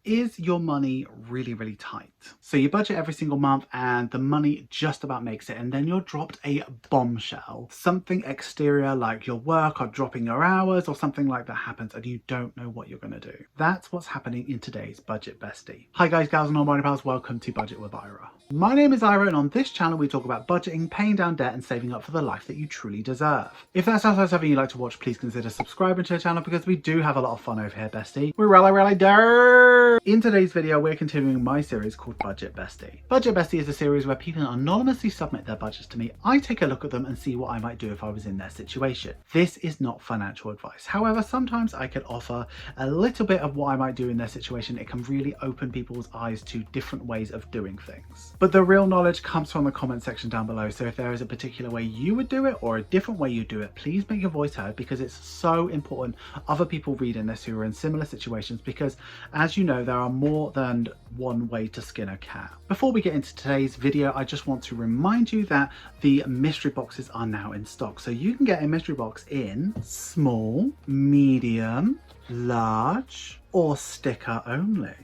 Is your money really, really tight? So you budget every single month and the money just about makes it, and then you're dropped a bombshell. Something exterior like your work or dropping your hours or something like that happens and you don't know what you're going to do. That's what's happening in today's Budget Bestie. Hi guys, gals and all my pals, welcome to Budget with Ira. My name is Ira and on this channel we talk about budgeting, paying down debt and saving up for the life that you truly deserve. If that sounds like something you like to watch, please consider subscribing to the channel because we do have a lot of fun over here, Bestie. We really do! In today's video, we're continuing my series called Budget Bestie. Budget Bestie is a series where people anonymously submit their budgets to me. I take a look at them and see what I might do if I was in their situation. This is not financial advice. However, sometimes I can offer a little bit of what I might do in their situation. It can really open people's eyes to different ways of doing things. But the real knowledge comes from the comment section down below. So if there is a particular way you would do it or a different way you do it, please make your voice heard because it's so important other people reading this who are in similar situations, because as you know, there are more than one way to skin a cat. Before we get into today's video, I just want to remind you that the mystery boxes are now in stock. So you can get a mystery box in small, medium, large, or sticker only.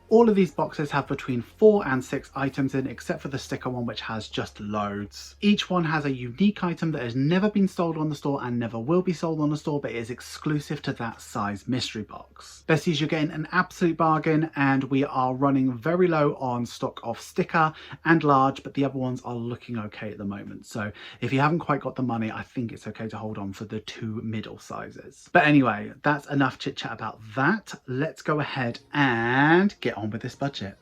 All of these boxes have between 4 and 6 items in, except for the sticker one, which has just loads. Each one has a unique item that has never been sold on the store and never will be sold on the store, but is exclusive to that size mystery box. Besties, you're getting an absolute bargain, and we are running very low on stock of sticker and large, but the other ones are looking okay at the moment. So if you haven't quite got the money, I think it's okay to hold on for the 2 middle sizes. But anyway, that's enough chit chat about that. Let's go ahead and get on with this budget.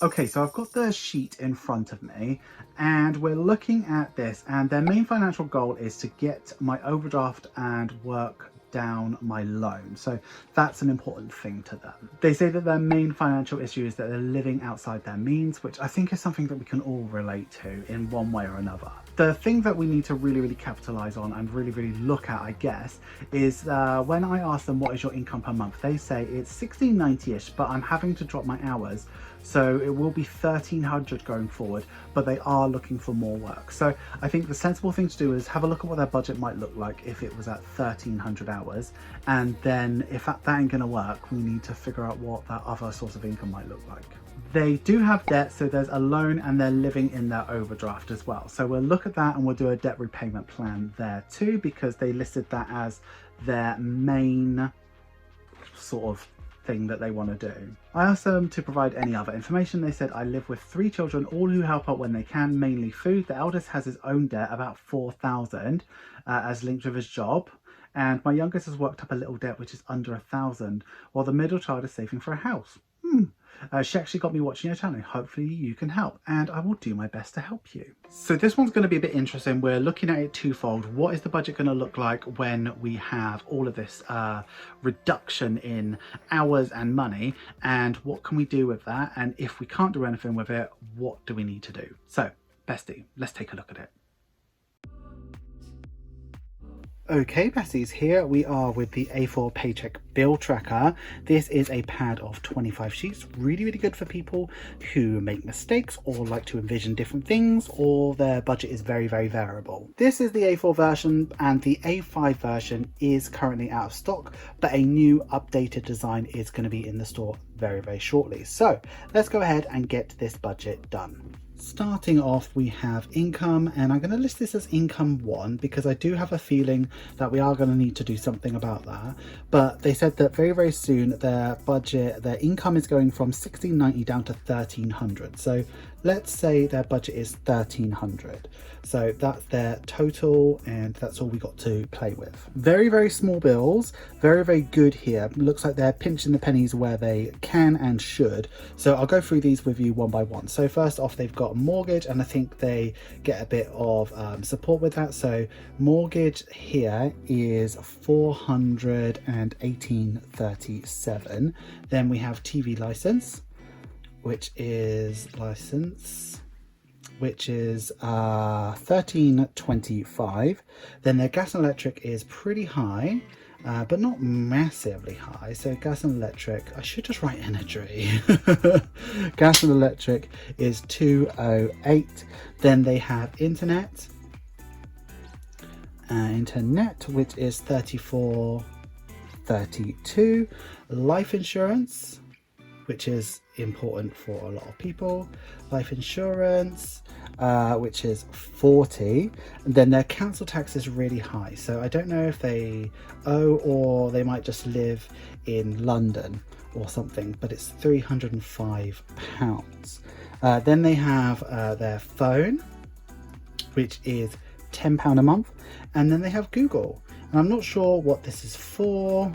Okay, so I've got the sheet in front of me and we're looking at this, and their main financial goal is to get my overdraft and work down my loan. So that's an important thing to them. They say that their main financial issue is that they're living outside their means, which I think is something that we can all relate to in one way or another. The thing that we need to really capitalize on and really look at, I guess, is when I ask them what is your income per month, they say it's $16.90-ish, but I'm having to drop my hours, so it will be $1,300 going forward, but they are looking for more work. So I think the sensible thing to do is have a look at what their budget might look like if it was at 1,300 hours, and then if that ain't gonna work, we need to figure out what that other source of income might look like. They do have debt, so there's a loan and they're living in their overdraft as well. So we'll look at that and we'll do a debt repayment plan there too, because they listed that as their main sort of thing that they want to do. I asked them to provide any other information. They said, I live with 3 children, all who help out when they can, mainly food. The eldest has his own debt, about 4,000, as linked with his job. And my youngest has worked up a little debt, which is under 1,000, while the middle child is saving for a house. She actually got me watching your channel. Hopefully you can help, and I will do my best to help you. So this one's going to be a bit interesting. We're looking at it twofold. What is the budget going to look like when we have all of this reduction in hours and money, and what can we do with that? And if we can't do anything with it, what do we need to do? So Bestie, let's take a look at it. Okay, Besties, here we are with the A4 Paycheck Bill Tracker. This is a pad of 25 sheets, really good for people who make mistakes or like to envision different things, or their budget is very variable. This is the A4 version, and the A5 version is currently out of stock, but a new updated design is going to be in the store very shortly. So let's go ahead and get this budget done. Starting off, we have income, and I'm going to list this as income 1 because I do have a feeling that we are going to need to do something about that. But they said that very soon their budget, their income is going from $1,690 down to $1,300. So let's say their budget is $1,300. So that's their total, and that's all we got to play with. Very small bills, very good here. Looks like they're pinching the pennies where they can and should. So I'll go through these with you one by one. So first off, they've got a mortgage, and I think they get a bit of support with that. So mortgage here is $418.37. Then we have TV license, which is $13.25. Then their gas and electric is pretty high, but not massively high. So gas and electric, I should just write energy. Gas and electric is $208. Then they have internet, which is $34. 32. Life insurance, which is important for a lot of people. Life insurance, which is 40. And then their council tax is really high. So I don't know if they owe or they might just live in London or something, but it's £305. Then they have their phone, which is £10 a month. And then they have Google. And I'm not sure what this is for,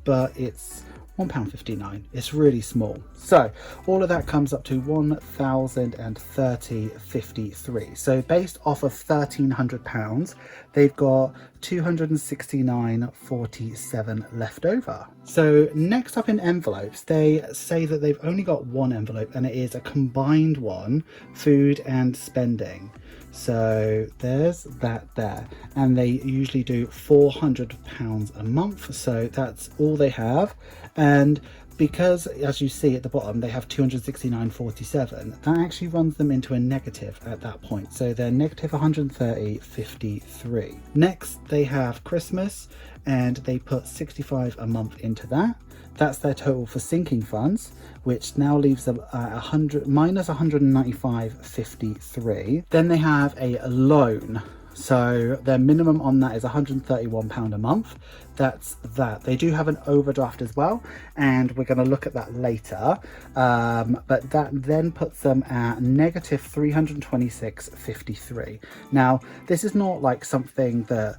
but it's £1.59. It's really small. So all of that comes up to £1,030.53. So based off of £1,300, they've got £269.47 left over. So next up in envelopes, they say that they've only got one envelope, and it is a combined one, food and spending. So there's that there, and they usually do £400 a month, so that's all they have. And because, as you see at the bottom, they have 269.47, that actually runs them into a negative at that point, so they're negative 130.53. Next they have Christmas, and they put 65 a month into that. That's their total for sinking funds, which now leaves them at 100 minus 195.53. Then they have a loan. So their minimum on that is £131 a month. That's that. They do have an overdraft as well, and we're going to look at that later. But that then puts them at negative 326.53. Now, this is not like something that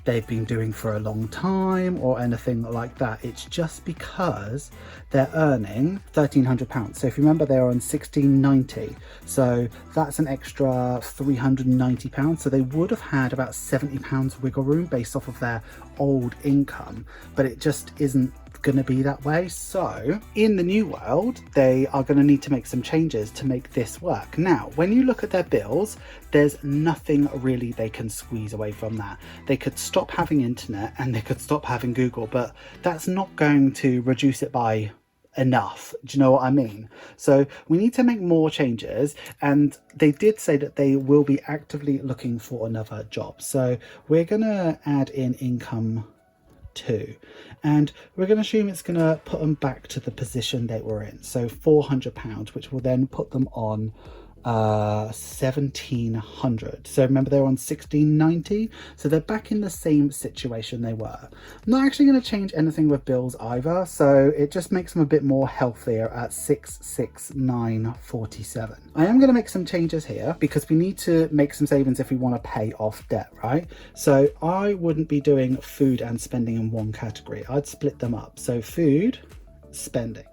they've been doing for a long time or anything like that. It's just because they're earning £1,300. So if you remember, they're on £1,690, so that's an extra £390. So they would have had about £70 wiggle room based off of their old income, but it just isn't going to be that way. So in the new world, they are going to need to make some changes to make this work. Now, when you look at their bills, there's nothing really they can squeeze away from that. They could stop having internet and they could stop having Google, but that's not going to reduce it by enough. Do you know what I mean? So we need to make more changes, and they did say that they will be actively looking for another job. So we're going to add in income 2, and we're going to assume it's going to put them back to the position they were in, so £400, which will then put them on 1,700. So remember, they were on 1,690, so they're back in the same situation they were. I'm not actually going to change anything with bills either, so it just makes them a bit more healthier at 669.47. I am going to make some changes here because we need to make some savings if we want to pay off debt, right? So I wouldn't be doing food and spending in one category. I'd split them up. So food, spending.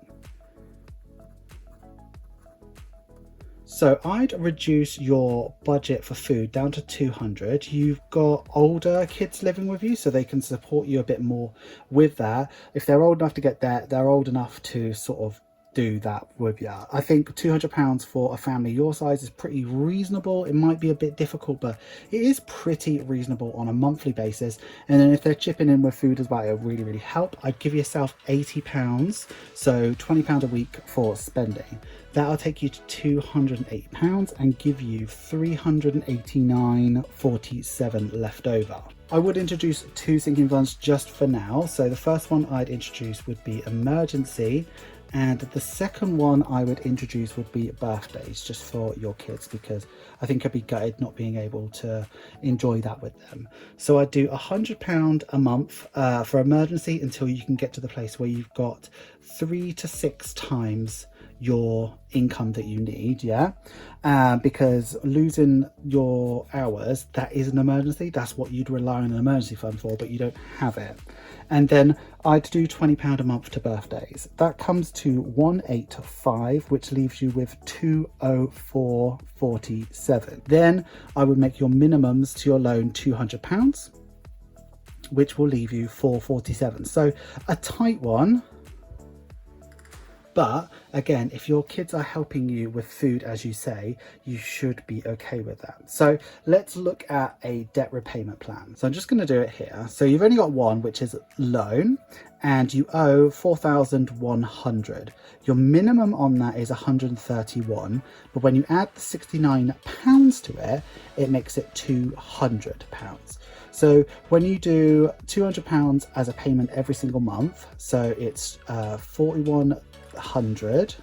So I'd reduce your budget for food down to 200. You've got older kids living with you, so they can support you a bit more with that. If they're old enough to get that, they're old enough to sort of do that with you. I think £200 for a family your size is pretty reasonable. It might be a bit difficult, but it is pretty reasonable on a monthly basis. And then if they're chipping in with food as well, it'll really, really help. I'd give yourself £80, so £20 a week for spending. That'll take you to £208 and give you £389.47 left over. I would introduce 2 sinking funds just for now. So the first one I'd introduce would be emergency, and the second one I would introduce would be birthdays, just for your kids, because I think I'd be gutted not being able to enjoy that with them. So I'd do £100 a month for emergency until you can get to the place where you've got 3 to 6 times your income that you need, because losing your hours, that is an emergency. That's what you'd rely on an emergency fund for, but you don't have it. And then I'd do £20 a month to birthdays. That comes to 185, which leaves you with 204.47. Then I would make your minimums to your loan £200, which will leave you 447. So a tight one. But again, if your kids are helping you with food, as you say, you should be okay with that. So let's look at a debt repayment plan. So I'm just going to do it here. So you've only got one, which is loan, and you owe 4,100. Your minimum on that is 131, but when you add the £69 to it, it makes it £200. So when you do £200 as a payment every single month, so it's 4,100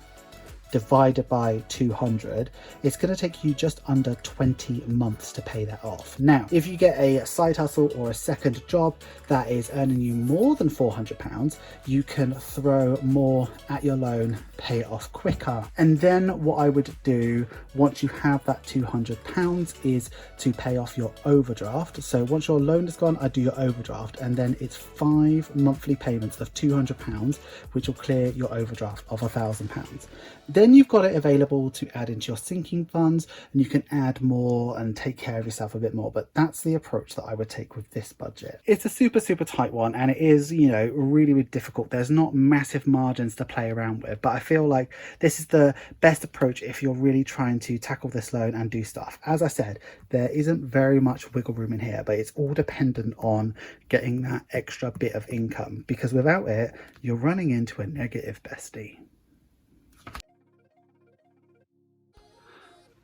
divided by 200, it's going to take you just under 20 months to pay that off. Now, if you get a side hustle or a second job that is earning you more than £400, you can throw more at your loan, pay it off quicker. And then what I would do once you have that £200 is to pay off your overdraft. So once your loan is gone, I do your overdraft, and then it's 5 monthly payments of £200, which will clear your overdraft of £1,000. Then you've got it available to add into your sinking funds, and you can add more and take care of yourself a bit more. But that's the approach that I would take with this budget. It's a super tight one, and it is, you know, really difficult. There's not massive margins to play around with, but I feel like this is the best approach if you're really trying to tackle this loan and do stuff. As I said, there isn't very much wiggle room in here, but it's all dependent on getting that extra bit of income, because without it, you're running into a negative bestie.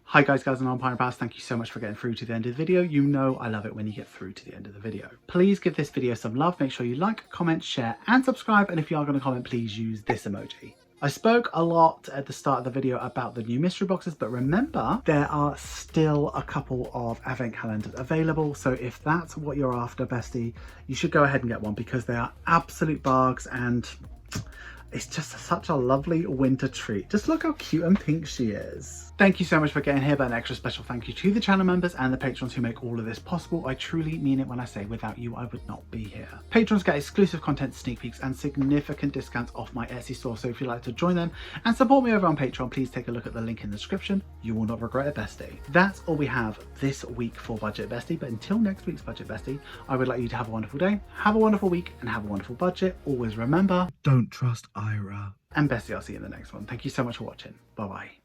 Hi guys, and Empire Pass, thank you so much for getting through to the end of the video. You know I love it when you get through to the end of the video. Please give this video some love, make sure you like, comment, share and subscribe, and if you are going to comment, please use this emoji. I spoke a lot at the start of the video about the new mystery boxes, but remember, there are still a couple of advent calendars available, so if that's what you're after, bestie, you should go ahead and get one, because they are absolute bargains and it's just such a lovely winter treat. Just look how cute and pink she is. Thank you so much for getting here, but an extra special thank you to the channel members and the patrons who make all of this possible. I truly mean it when I say without you, I would not be here. Patrons get exclusive content, sneak peeks and significant discounts off my Etsy store. So if you'd like to join them and support me over on Patreon, please take a look at the link in the description. You will not regret it, bestie. That's all we have this week for Budget Bestie. But until next week's Budget Bestie, I would like you to have a wonderful day, have a wonderful week and have a wonderful budget. Always remember, don't trust Ira. And bestie, I'll see you in the next one. Thank you so much for watching. Bye bye.